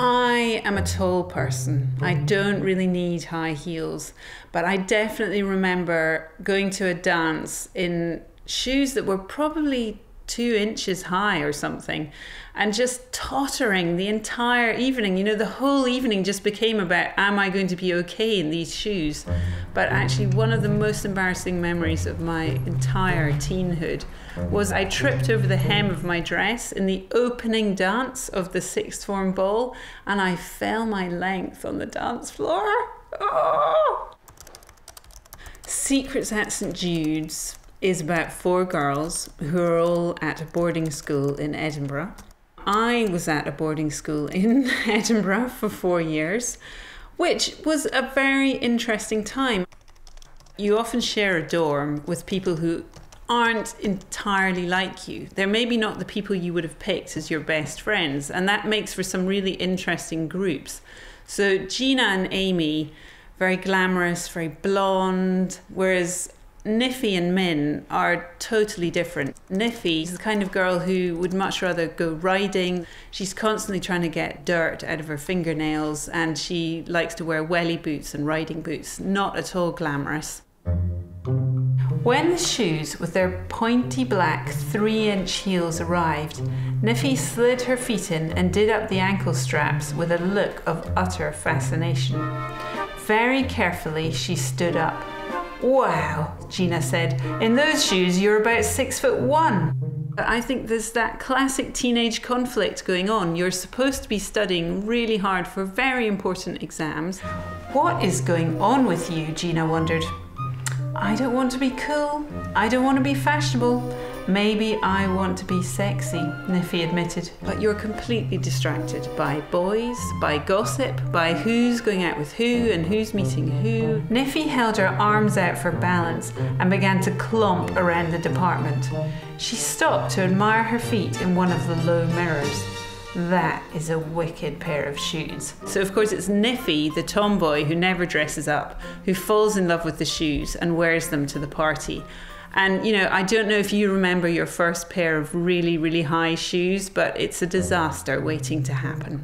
I am a tall person. I don't really need high heels, but I definitely remember going to a dance in shoes that were probably 2 inches high or something, and just tottering the entire evening. You know, the whole evening just became about, am I going to be okay in these shoes? But actually, one of the most embarrassing memories of my entire teenhood was I tripped over the hem of my dress in the opening dance of the sixth form ball, and I fell my length on the dance floor. Oh! Secrets at St. Jude's is about 4 girls who are all at a boarding school in Edinburgh. I was at a boarding school in Edinburgh for 4 years, which was a very interesting time. You often share a dorm with people who aren't entirely like you. They're maybe not the people you would have picked as your best friends, and that makes for some really interesting groups. So Gina and Amy, very glamorous, very blonde, whereas Niffy and Min are totally different. Niffy is the kind of girl who would much rather go riding. She's constantly trying to get dirt out of her fingernails, and she likes to wear welly boots and riding boots. Not at all glamorous. When the shoes with their pointy black 3-inch heels arrived, Niffy slid her feet in and did up the ankle straps with a look of utter fascination. Very carefully, she stood up. "Wow," Gina said, "in those shoes you're about 6'1". I think there's that classic teenage conflict going on. You're supposed to be studying really hard for very important exams. "What is going on with you?" Gina wondered. "I don't want to be cool. I don't want to be fashionable. Maybe I want to be sexy," Niffy admitted. "But you're completely distracted by boys, by gossip, by who's going out with who and who's meeting who." Niffy held her arms out for balance and began to clomp around the department. She stopped to admire her feet in one of the low mirrors. That is a wicked pair of shoes. So of course it's Niffy, the tomboy who never dresses up, who falls in love with the shoes and wears them to the party. And you know, I don't know if you remember your first pair of really, really high shoes, but it's a disaster waiting to happen.